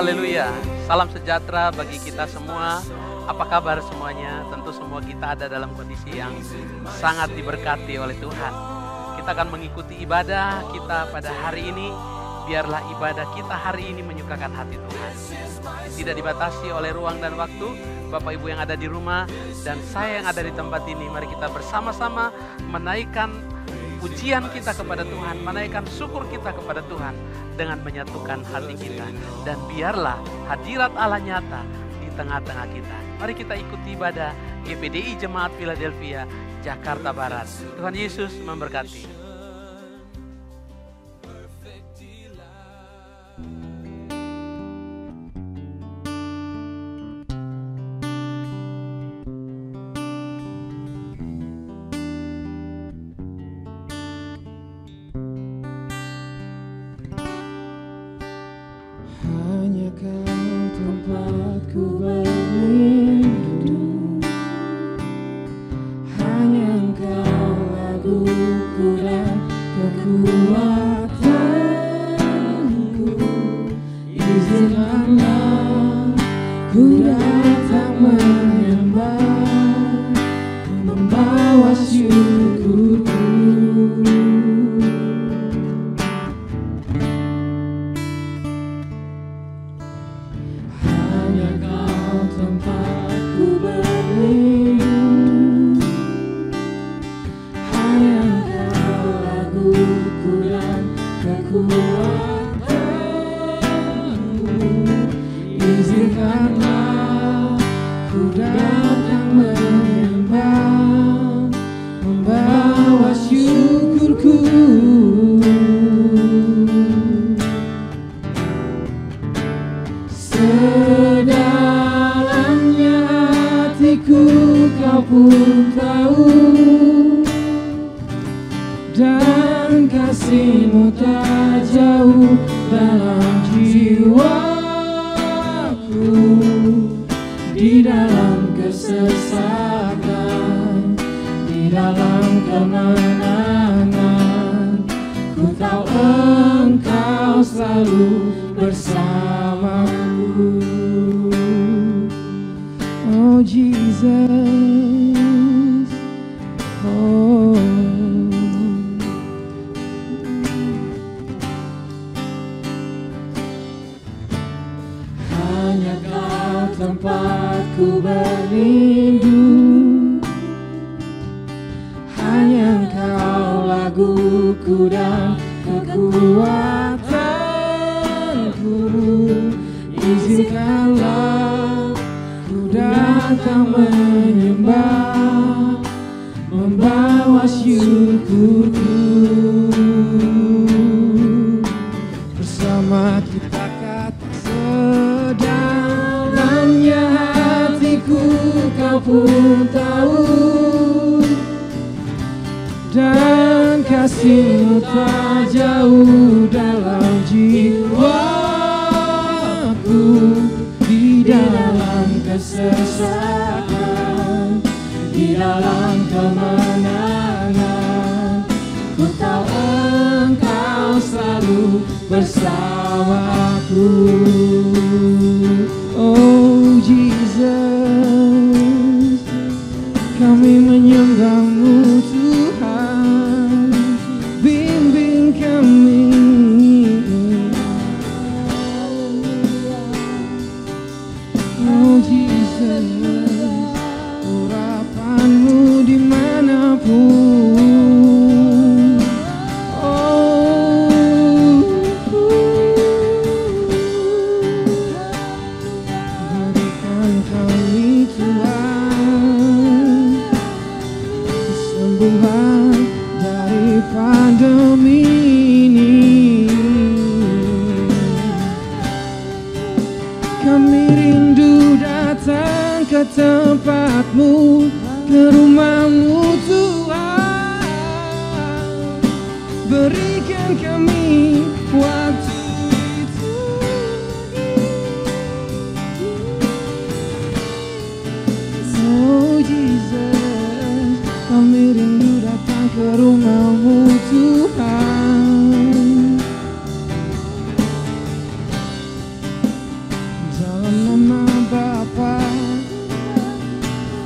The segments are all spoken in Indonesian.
Haleluya. Salam sejahtera bagi kita semua. Apa kabar semuanya? Tentu semua kita ada dalam kondisi yang sangat diberkati oleh Tuhan. Kita akan mengikuti ibadah kita pada hari ini. Biarlah ibadah kita hari ini menyukakan hati Tuhan. Tidak dibatasi oleh ruang dan waktu. Bapak Ibu yang ada di rumah dan saya yang ada di tempat ini, mari kita bersama-sama menaikkan pujian kita kepada Tuhan, menaikkan syukur kita kepada Tuhan dengan menyatukan hati kita. Dan biarlah hadirat Allah nyata di tengah-tengah kita. Mari kita ikuti ibadah GPDI Jemaat Philadelphia, Jakarta Barat. Tuhan Yesus memberkati.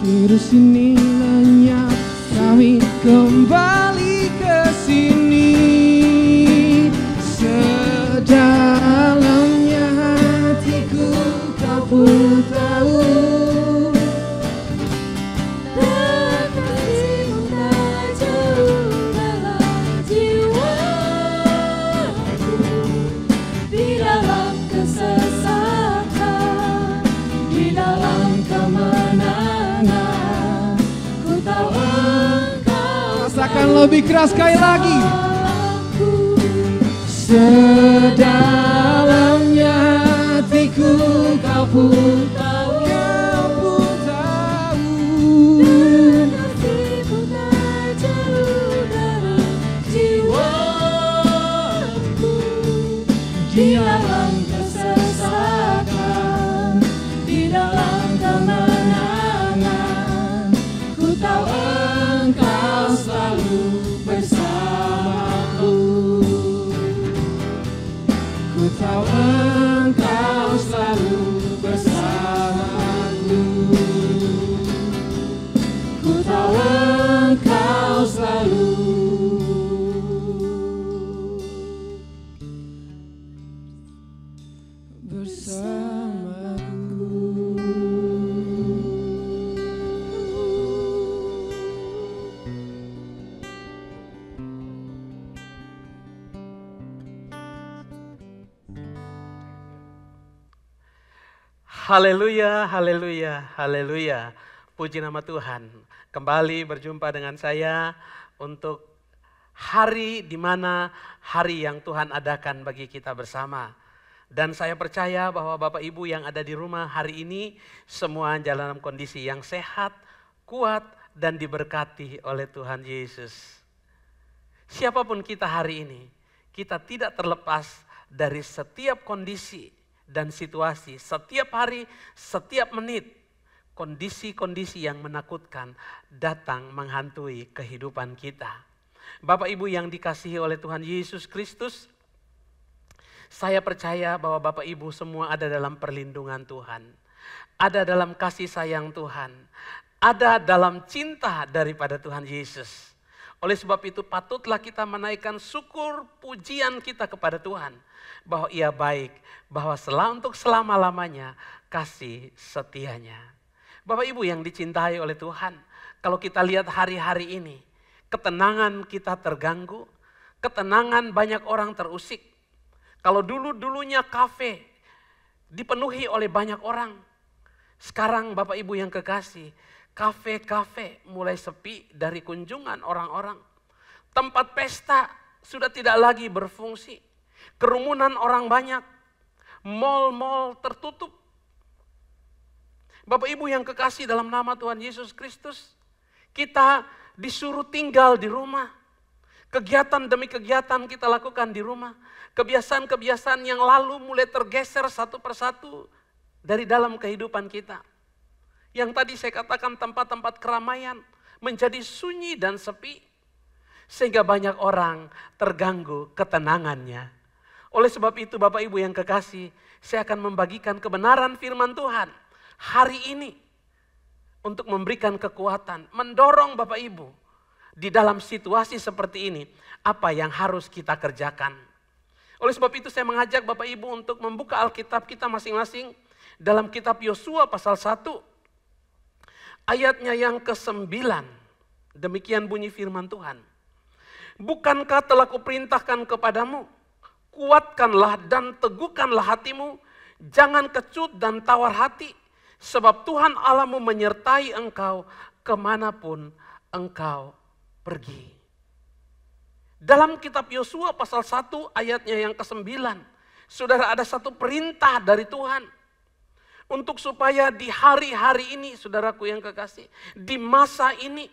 virus ini lenyap, kami kembali ke sini. Sedalamnya hatiku kau pun tahu, kasihmu tak jauh dalam jiwaku, di dalam kesesakan, di dalam kemenangan, ku tahu Engkau rasakan lebih keras sekali lagi. aku. Sedalamnya hatiku kau pun tahu, Kasihmu tak jauh dalam jiwaku, di dalam kesesakan, di dalam kemenangan, ku tahu Engkau selalu bersamaku. Ku tahu Engkau selalu bersamaku. Ku tahu Engkau selalu Haleluya, haleluya, haleluya. Puji nama Tuhan. Kembali berjumpa dengan saya untuk hari di mana hari yang Tuhan adakan bagi kita bersama. Dan saya percaya bahwa Bapak Ibu yang ada di rumah hari ini semua dalam kondisi yang sehat, kuat, dan diberkati oleh Tuhan Yesus. Siapapun kita hari ini, kita tidak terlepas dari setiap kondisi dan situasi, setiap hari, setiap menit, kondisi-kondisi yang menakutkan datang menghantui kehidupan kita. Bapak Ibu yang dikasihi oleh Tuhan Yesus Kristus, saya percaya bahwa Bapak Ibu semua ada dalam perlindungan Tuhan, ada dalam kasih sayang Tuhan, ada dalam cinta daripada Tuhan Yesus. Oleh sebab itu patutlah kita menaikkan syukur pujian kita kepada Tuhan, bahwa Ia baik, bahwa untuk selama-lamanya kasih setianya. Bapak Ibu yang dicintai oleh Tuhan, kalau kita lihat hari-hari ini, ketenangan kita terganggu, ketenangan banyak orang terusik. Kalau dulunya kafe dipenuhi oleh banyak orang, sekarang Bapak Ibu yang kekasih, kafe-kafe mulai sepi dari kunjungan orang-orang. Tempat pesta sudah tidak lagi berfungsi. Kerumunan orang banyak. Mal-mal tertutup. Bapak Ibu yang kekasih dalam nama Tuhan Yesus Kristus, kita disuruh tinggal di rumah. Kegiatan demi kegiatan kita lakukan di rumah. Kebiasaan-kebiasaan yang lalu mulai tergeser satu persatu dari dalam kehidupan kita. Yang tadi saya katakan tempat-tempat keramaian menjadi sunyi dan sepi. Sehingga banyak orang terganggu ketenangannya. Oleh sebab itu Bapak Ibu yang kekasih, saya akan membagikan kebenaran firman Tuhan hari ini. Untuk memberikan kekuatan, mendorong Bapak Ibu di dalam situasi seperti ini. Apa yang harus kita kerjakan. Oleh sebab itu saya mengajak Bapak Ibu untuk membuka Alkitab kita masing-masing. Dalam kitab Yosua pasal 1. Ayatnya yang ke-9, demikian bunyi firman Tuhan. Bukankah telah kuperintahkan kepadamu, kuatkanlah dan teguhkanlah hatimu, jangan kecut dan tawar hati, sebab Tuhan Allahmu menyertai engkau kemanapun engkau pergi. Dalam kitab Yosua pasal 1 ayatnya yang ke-9, saudara ada satu perintah dari Tuhan. Untuk supaya di hari-hari ini, saudaraku yang kekasih, di masa ini,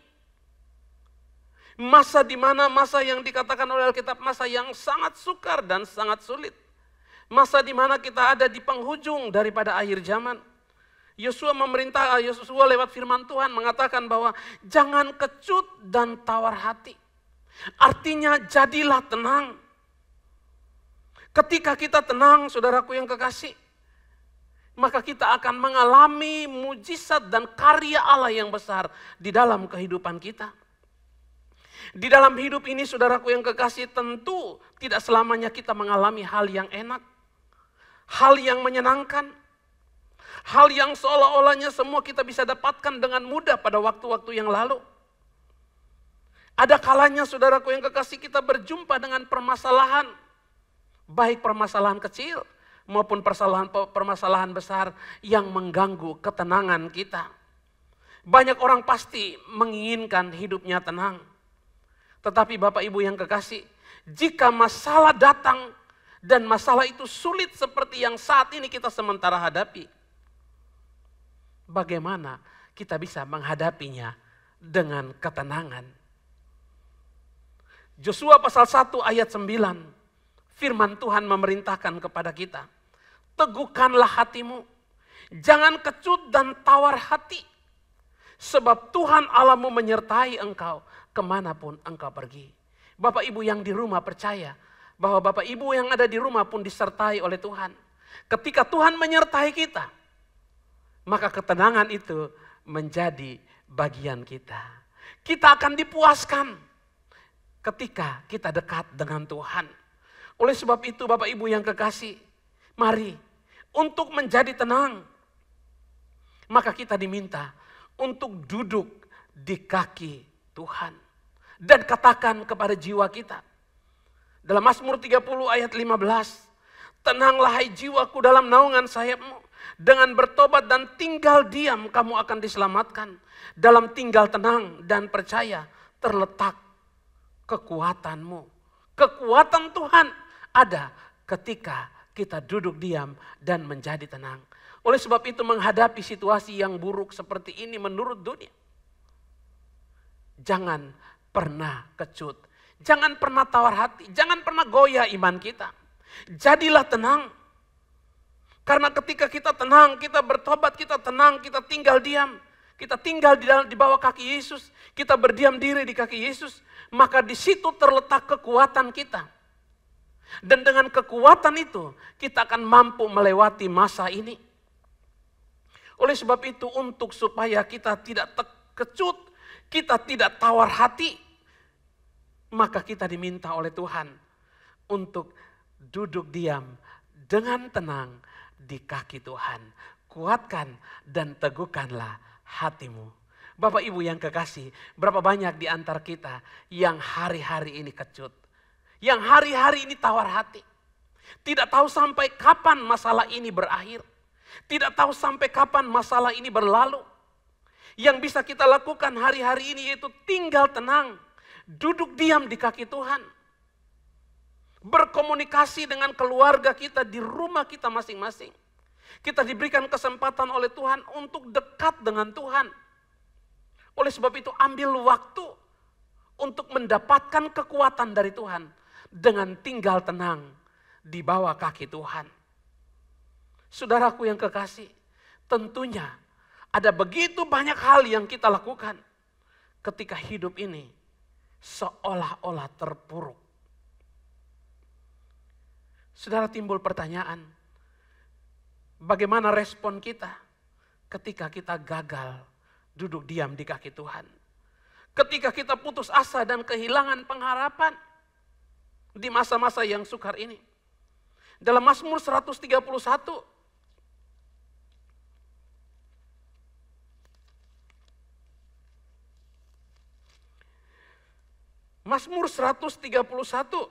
masa di mana masa yang dikatakan oleh Alkitab, masa yang sangat sukar dan sangat sulit. Masa di mana kita ada di penghujung daripada akhir zaman. Yosua lewat firman Tuhan mengatakan bahwa jangan kecut dan tawar hati. Artinya jadilah tenang. Ketika kita tenang, saudaraku yang kekasih, maka kita akan mengalami mujizat dan karya Allah yang besar di dalam kehidupan kita. Di dalam hidup ini saudaraku yang kekasih, tentu tidak selamanya kita mengalami hal yang enak, hal yang menyenangkan, hal yang seolah-olahnya semua kita bisa dapatkan dengan mudah pada waktu-waktu yang lalu. Ada kalanya saudaraku yang kekasih kita berjumpa dengan permasalahan, baik permasalahan kecil maupun permasalahan besar yang mengganggu ketenangan kita. Banyak orang pasti menginginkan hidupnya tenang. Tetapi Bapak Ibu yang kekasih, jika masalah datang dan masalah itu sulit seperti yang saat ini kita sementara hadapi, bagaimana kita bisa menghadapinya dengan ketenangan? Yosua pasal 1 ayat 9, firman Tuhan memerintahkan kepada kita, teguhkanlah hatimu, jangan kecut dan tawar hati, sebab Tuhan Allahmu menyertai engkau kemanapun engkau pergi. Bapak Ibu yang di rumah percaya bahwa Bapak Ibu yang ada di rumah pun disertai oleh Tuhan. Ketika Tuhan menyertai kita, maka ketenangan itu menjadi bagian kita. Kita akan dipuaskan ketika kita dekat dengan Tuhan. Oleh sebab itu Bapak Ibu yang kekasih, mari untuk menjadi tenang, maka kita diminta untuk duduk di kaki Tuhan. Dan katakan kepada jiwa kita. Dalam Mazmur 30 ayat 15. Tenanglah hai jiwaku dalam naungan sayapmu. Dengan bertobat dan tinggal diam kamu akan diselamatkan. Dalam tinggal tenang dan percaya terletak kekuatanmu. Kekuatan Tuhan ada ketika kita duduk diam dan menjadi tenang. Oleh sebab itu menghadapi situasi yang buruk seperti ini menurut dunia, jangan pernah kecut, jangan pernah tawar hati, jangan pernah goyah iman kita. Jadilah tenang. Karena ketika kita tenang, kita bertobat, kita tenang, kita tinggal diam, kita tinggal di bawah kaki Yesus, kita berdiam diri di kaki Yesus, maka di situ terletak kekuatan kita. Dan dengan kekuatan itu, kita akan mampu melewati masa ini. Oleh sebab itu, untuk supaya kita tidak kecut, kita tidak tawar hati, maka kita diminta oleh Tuhan untuk duduk diam dengan tenang di kaki Tuhan. Kuatkan dan teguhkanlah hatimu. Bapak Ibu yang kekasih, berapa banyak di antara kita yang hari-hari ini kecut, yang hari-hari ini tawar hati, tidak tahu sampai kapan masalah ini berakhir, tidak tahu sampai kapan masalah ini berlalu. Yang bisa kita lakukan hari-hari ini yaitu tinggal tenang, duduk diam di kaki Tuhan. Berkomunikasi dengan keluarga kita di rumah kita masing-masing. Kita diberikan kesempatan oleh Tuhan untuk dekat dengan Tuhan. Oleh sebab itu ambil waktu untuk mendapatkan kekuatan dari Tuhan dengan tinggal tenang di bawah kaki Tuhan. Saudaraku yang kekasih, tentunya ada begitu banyak hal yang kita lakukan ketika hidup ini seolah-olah terpuruk. Saudara, timbul pertanyaan, bagaimana respon kita ketika kita gagal duduk diam di kaki Tuhan? Ketika kita putus asa dan kehilangan pengharapan di masa-masa yang sukar ini. Dalam Mazmur 131, Mazmur 131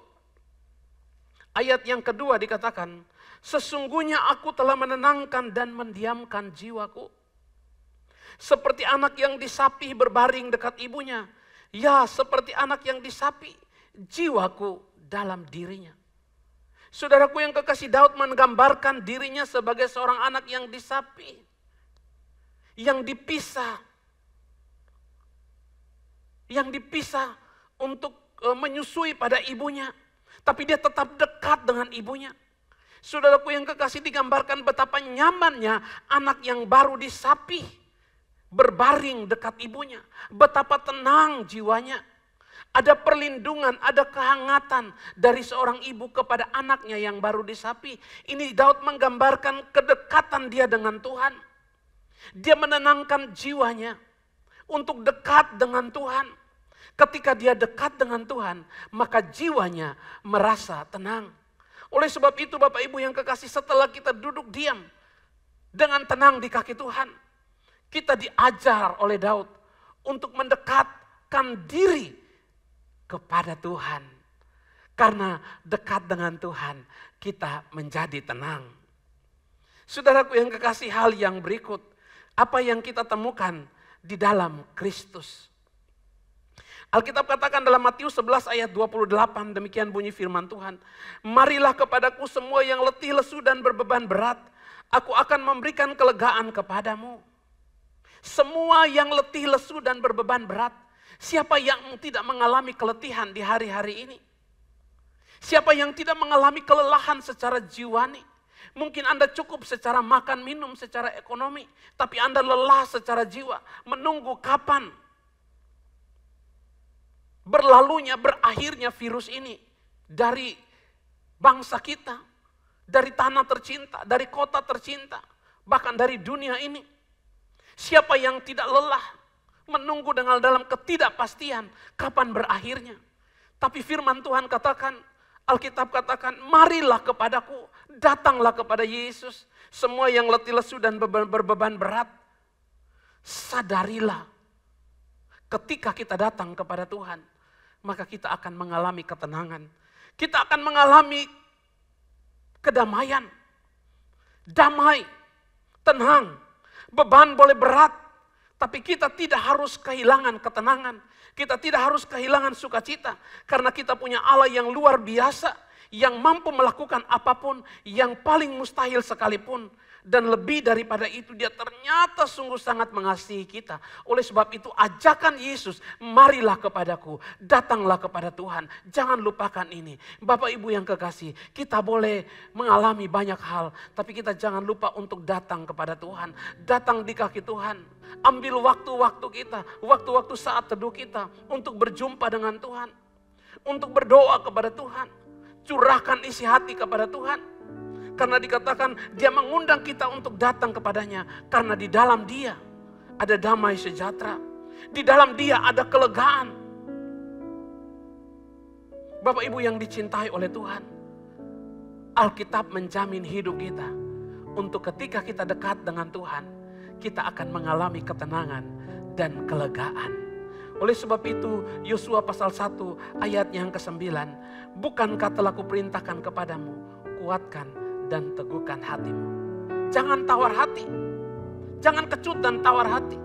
ayat yang kedua dikatakan, sesungguhnya aku telah menenangkan dan mendiamkan jiwaku. Seperti anak yang disapi berbaring dekat ibunya. Ya, seperti anak yang disapi, jiwaku dalam dirinya. Saudaraku yang kekasih, Daud menggambarkan dirinya sebagai seorang anak yang disapi, yang dipisah untuk menyusui pada ibunya. Tapi dia tetap dekat dengan ibunya. Saudaraku yang kekasih, digambarkan betapa nyamannya anak yang baru disapi berbaring dekat ibunya. Betapa tenang jiwanya. Ada perlindungan, ada kehangatan dari seorang ibu kepada anaknya yang baru disapi. Ini Daud menggambarkan kedekatan dia dengan Tuhan. Dia menenangkan jiwanya untuk dekat dengan Tuhan. Ketika dia dekat dengan Tuhan, maka jiwanya merasa tenang. Oleh sebab itu Bapak Ibu yang kekasih, setelah kita duduk diam dengan tenang di kaki Tuhan, kita diajar oleh Daud untuk mendekatkan diri kepada Tuhan. Karena dekat dengan Tuhan, kita menjadi tenang. Saudaraku yang kekasih, hal yang berikut, apa yang kita temukan di dalam Kristus. Alkitab katakan dalam Matius 11 ayat 28, demikian bunyi firman Tuhan. Marilah kepadaku semua yang letih, lesu dan berbeban berat, aku akan memberikan kelegaan kepadamu. Semua yang letih, lesu dan berbeban berat. Siapa yang tidak mengalami keletihan di hari-hari ini? Siapa yang tidak mengalami kelelahan secara jiwani? Mungkin Anda cukup secara makan, minum, secara ekonomi. Tapi Anda lelah secara jiwa. Menunggu kapan berlalunya, berakhirnya virus ini. Dari bangsa kita. Dari tanah tercinta, dari kota tercinta. Bahkan dari dunia ini. Siapa yang tidak lelah? Menunggu dengan dalam ketidakpastian kapan berakhirnya. Tapi firman Tuhan katakan, Alkitab katakan, marilah kepadaku, datanglah kepada Yesus. Semua yang letih lesu dan berbeban berat, sadarilah ketika kita datang kepada Tuhan, maka kita akan mengalami ketenangan. Kita akan mengalami kedamaian, damai, tenang. Beban boleh berat, tapi kita tidak harus kehilangan ketenangan. Kita tidak harus kehilangan sukacita. Karena kita punya Allah yang luar biasa. Yang mampu melakukan apapun. Yang paling mustahil sekalipun. Dan lebih daripada itu, dia ternyata sungguh sangat mengasihi kita. Oleh sebab itu ajakan Yesus, marilah kepadaku, datanglah kepada Tuhan. Jangan lupakan ini. Bapak Ibu yang kekasih, kita boleh mengalami banyak hal. Tapi kita jangan lupa untuk datang kepada Tuhan. Datang di kaki Tuhan. Ambil waktu-waktu kita, waktu-waktu saat teduh kita untuk berjumpa dengan Tuhan. Untuk berdoa kepada Tuhan. Curahkan isi hati kepada Tuhan. Karena dikatakan dia mengundang kita untuk datang kepadanya. Karena di dalam dia ada damai sejahtera. Di dalam dia ada kelegaan. Bapak Ibu yang dicintai oleh Tuhan. Alkitab menjamin hidup kita. Untuk ketika kita dekat dengan Tuhan, kita akan mengalami ketenangan dan kelegaan. Oleh sebab itu Yosua pasal 1 ayat yang ke-9. Bukankah telah kuperintahkan kepadamu, kuatkan dan teguhkan hatimu. Jangan tawar hati. Jangan kecut dan tawar hati.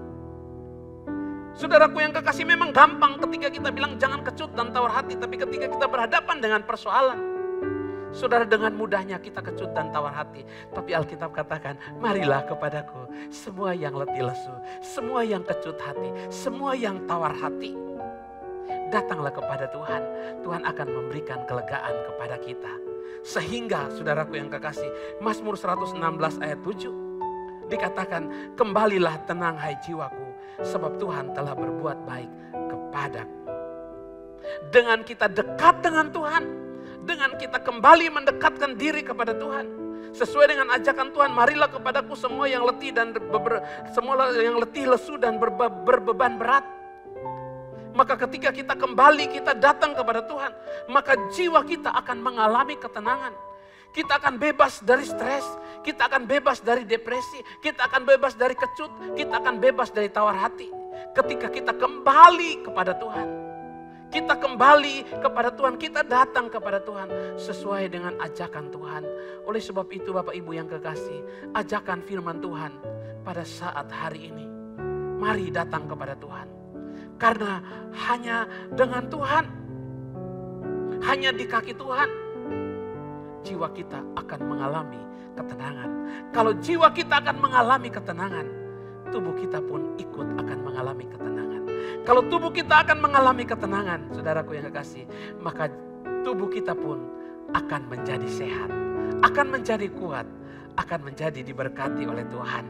Saudaraku yang kekasih, memang gampang ketika kita bilang jangan kecut dan tawar hati. Tapi ketika kita berhadapan dengan persoalan, saudara, dengan mudahnya kita kecut dan tawar hati. Tapi Alkitab katakan, marilah kepadaku semua yang letih lesu, semua yang kecut hati, semua yang tawar hati. Datanglah kepada Tuhan. Tuhan akan memberikan kelegaan kepada kita. Sehingga saudaraku yang kekasih, Mazmur 116 ayat 7 dikatakan, kembalilah tenang hai jiwaku, sebab Tuhan telah berbuat baik kepadaku. Dengan kita dekat dengan Tuhan, dengan kita kembali mendekatkan diri kepada Tuhan, sesuai dengan ajakan Tuhan, marilah kepadaku semua yang letih dan semua yang letih lesu dan berbeban berat. Maka ketika kita kembali, kita datang kepada Tuhan, maka jiwa kita akan mengalami ketenangan. Kita akan bebas dari stres, kita akan bebas dari depresi, kita akan bebas dari kecut, kita akan bebas dari tawar hati. Ketika kita kembali kepada Tuhan, kita kembali kepada Tuhan, kita datang kepada Tuhan sesuai dengan ajakan Tuhan. Oleh sebab itu Bapak Ibu yang kekasih, ajakan firman Tuhan pada saat hari ini, mari datang kepada Tuhan. Karena hanya dengan Tuhan, hanya di kaki Tuhan, jiwa kita akan mengalami ketenangan. Kalau jiwa kita akan mengalami ketenangan, tubuh kita pun ikut akan mengalami ketenangan. Kalau tubuh kita akan mengalami ketenangan, saudaraku yang kekasih, maka tubuh kita pun akan menjadi sehat, akan menjadi kuat, akan menjadi diberkati oleh Tuhan.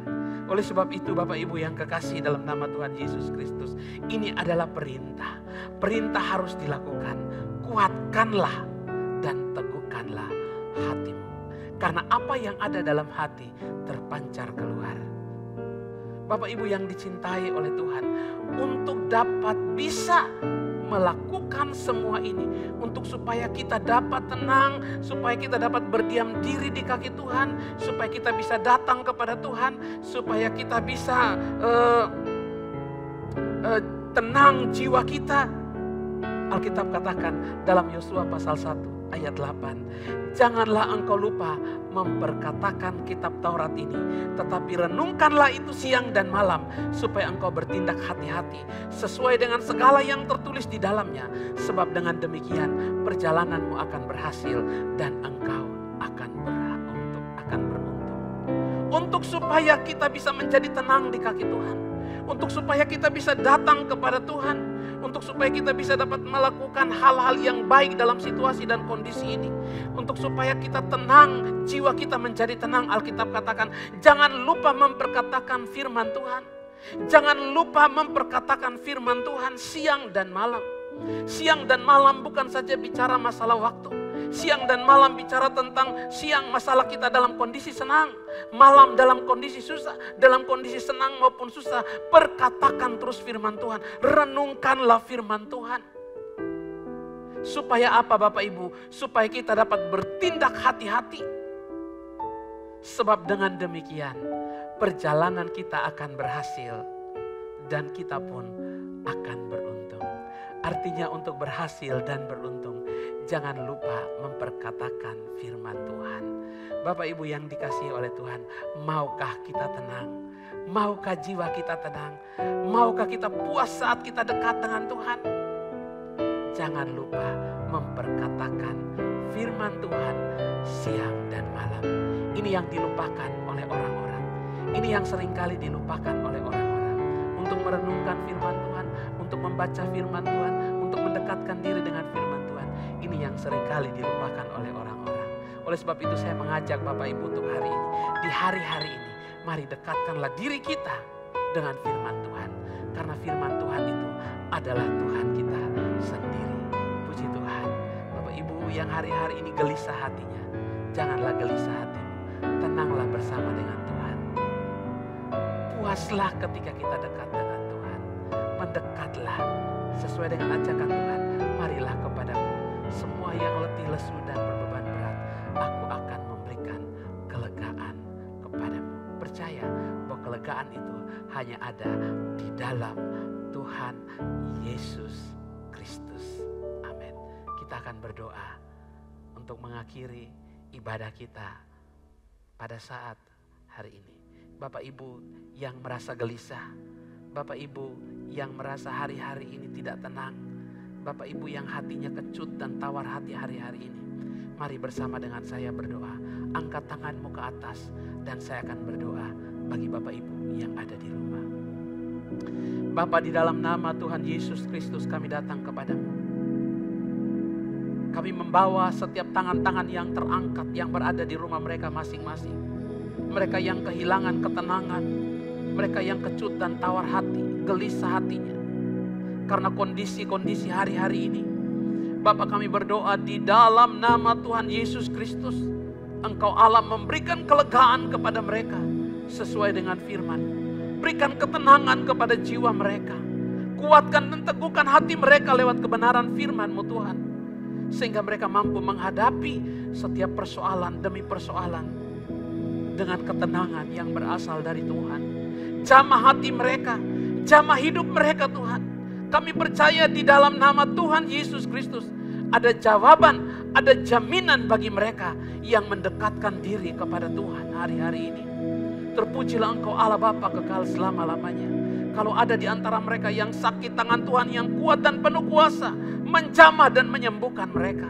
Oleh sebab itu Bapak Ibu yang kekasih dalam nama Tuhan Yesus Kristus, ini adalah perintah. Perintah harus dilakukan. Kuatkanlah dan teguhkanlah hatimu. Karena apa yang ada dalam hati terpancar keluar. Bapak Ibu yang dicintai oleh Tuhan, untuk dapat bisa melakukan semua ini, untuk supaya kita dapat tenang, supaya kita dapat berdiam diri di kaki Tuhan, supaya kita bisa datang kepada Tuhan, supaya kita bisa tenang jiwa kita. Alkitab katakan dalam Yosua pasal 1 ayat 8, janganlah engkau lupa memperkatakan kitab Taurat ini, tetapi renungkanlah itu siang dan malam, supaya engkau bertindak hati-hati sesuai dengan segala yang tertulis di dalamnya. Sebab dengan demikian perjalananmu akan berhasil dan engkau akan beruntung. Untuk supaya kita bisa menjadi tenang di kaki Tuhan, untuk supaya kita bisa datang kepada Tuhan, untuk supaya kita bisa dapat melakukan hal-hal yang baik dalam situasi dan kondisi ini, untuk supaya kita tenang, jiwa kita menjadi tenang. Alkitab katakan, jangan lupa memperkatakan firman Tuhan. Jangan lupa memperkatakan firman Tuhan siang dan malam. Siang dan malam bukan saja bicara masalah waktu. Siang dan malam bicara tentang siang masalah kita dalam kondisi senang, malam dalam kondisi susah, dalam kondisi senang maupun susah. Perkatakan terus firman Tuhan, renungkanlah firman Tuhan. Supaya apa Bapak Ibu? Supaya kita dapat bertindak hati-hati. Sebab dengan demikian perjalanan kita akan berhasil dan kita pun akan beruntung. Artinya untuk berhasil dan beruntung, jangan lupa memperkatakan firman Tuhan. Bapak Ibu yang dikasihi oleh Tuhan, maukah kita tenang? Maukah jiwa kita tenang? Maukah kita puas saat kita dekat dengan Tuhan? Jangan lupa memperkatakan firman Tuhan siang dan malam. Ini yang dilupakan oleh orang-orang. Ini yang seringkali dilupakan oleh orang-orang. Untuk merenungkan firman Tuhan, untuk membaca firman Tuhan, untuk mendekatkan diri dengan firman Tuhan. Ini yang seringkali dilupakan oleh orang-orang. Oleh sebab itu saya mengajak Bapak Ibu untuk hari ini. Di hari-hari ini, mari dekatkanlah diri kita dengan firman Tuhan. Karena firman Tuhan itu adalah Tuhan kita sendiri. Puji Tuhan. Bapak Ibu yang hari-hari ini gelisah hatinya, janganlah gelisah hatimu. Tenanglah bersama dengan Tuhan. Puaslah ketika kita dekat dengan Tuhan. Mendekatlah sesuai dengan ajakan Tuhan. Marilah kepadaku semua yang letih lesu dan berbeban berat, aku akan memberikan kelegaan kepadamu. Percaya bahwa kelegaan itu hanya ada di dalam Tuhan Yesus Kristus. Amin. Kita akan berdoa untuk mengakhiri ibadah kita pada saat hari ini. Bapak Ibu yang merasa gelisah, Bapak Ibu yang merasa hari-hari ini tidak tenang, Bapak Ibu yang hatinya kecut dan tawar hati hari-hari ini, mari bersama dengan saya berdoa. Angkat tanganmu ke atas dan saya akan berdoa bagi Bapak Ibu yang ada di rumah. Bapa, di dalam nama Tuhan Yesus Kristus kami datang kepadamu. Kami membawa setiap tangan-tangan yang terangkat yang berada di rumah mereka masing-masing. Mereka yang kehilangan ketenangan, mereka yang kecut dan tawar hati, gelisah hatinya karena kondisi-kondisi hari-hari ini. Bapa, kami berdoa di dalam nama Tuhan Yesus Kristus, Engkau Allah memberikan kelegaan kepada mereka sesuai dengan firman. Berikan ketenangan kepada jiwa mereka. Kuatkan dan teguhkan hati mereka lewat kebenaran firman-Mu Tuhan. Sehingga mereka mampu menghadapi setiap persoalan demi persoalan dengan ketenangan yang berasal dari Tuhan. Jamah hati mereka, jamah hidup mereka Tuhan. Kami percaya di dalam nama Tuhan Yesus Kristus ada jawaban, ada jaminan bagi mereka yang mendekatkan diri kepada Tuhan hari-hari ini. Terpujilah Engkau Allah Bapa kekal selama-lamanya. Kalau ada di antara mereka yang sakit, tangan Tuhan yang kuat dan penuh kuasa menjamah dan menyembuhkan mereka.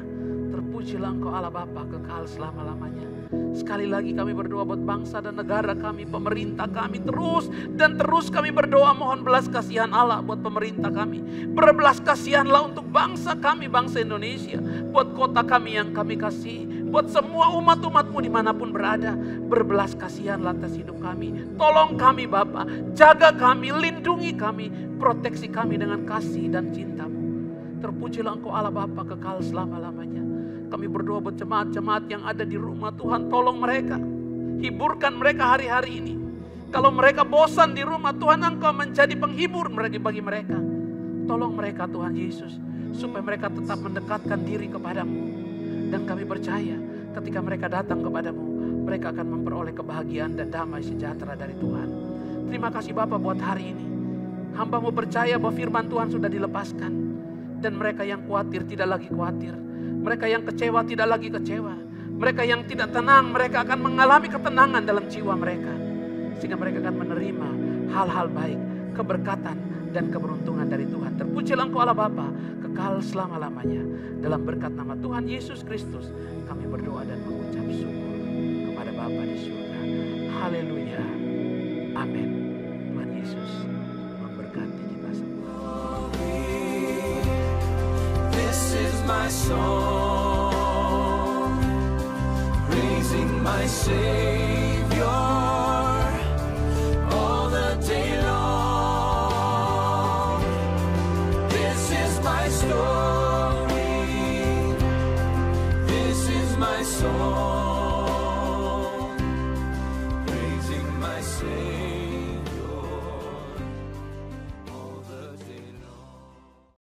Terpujilah Engkau Allah Bapa kekal selama-lamanya. Sekali lagi kami berdoa buat bangsa dan negara kami, pemerintah kami, terus kami berdoa mohon belas kasihan Allah buat pemerintah kami. Berbelas kasihanlah untuk bangsa kami, bangsa Indonesia. Buat kota kami yang kami kasih, buat semua umat-umat-Mu dimanapun berada. Berbelas kasihan atas hidup kami. Tolong kami Bapa, jaga kami, lindungi kami, proteksi kami dengan kasih dan cinta-Mu. Terpujilah Engkau Allah Bapa kekal selama-lamanya. Kami berdoa buat jemaat-jemaat yang ada di rumah Tuhan, tolong mereka. Hiburkan mereka hari-hari ini. Kalau mereka bosan di rumah Tuhan, Engkau menjadi penghibur bagi mereka. Tolong mereka Tuhan Yesus, supaya mereka tetap mendekatkan diri kepadamu. Dan kami percaya ketika mereka datang kepadamu, mereka akan memperoleh kebahagiaan dan damai sejahtera dari Tuhan. Terima kasih Bapa buat hari ini. Hamba-Mu percaya bahwa firman Tuhan sudah dilepaskan. Dan mereka yang khawatir tidak lagi khawatir. Mereka yang kecewa tidak lagi kecewa. Mereka yang tidak tenang, mereka akan mengalami ketenangan dalam jiwa mereka. Sehingga mereka akan menerima hal-hal baik, keberkatan dan keberuntungan dari Tuhan. Terpujilah Engkau Allah Bapa kekal selama-lamanya. Dalam berkat nama Tuhan Yesus Kristus kami berdoa dan mengucap syukur kepada Bapa di surga. Haleluya. Amin. Tuhan Yesus memberkati kita semua. This is my song, praising my Savior all the day long. This is my story, this is my song.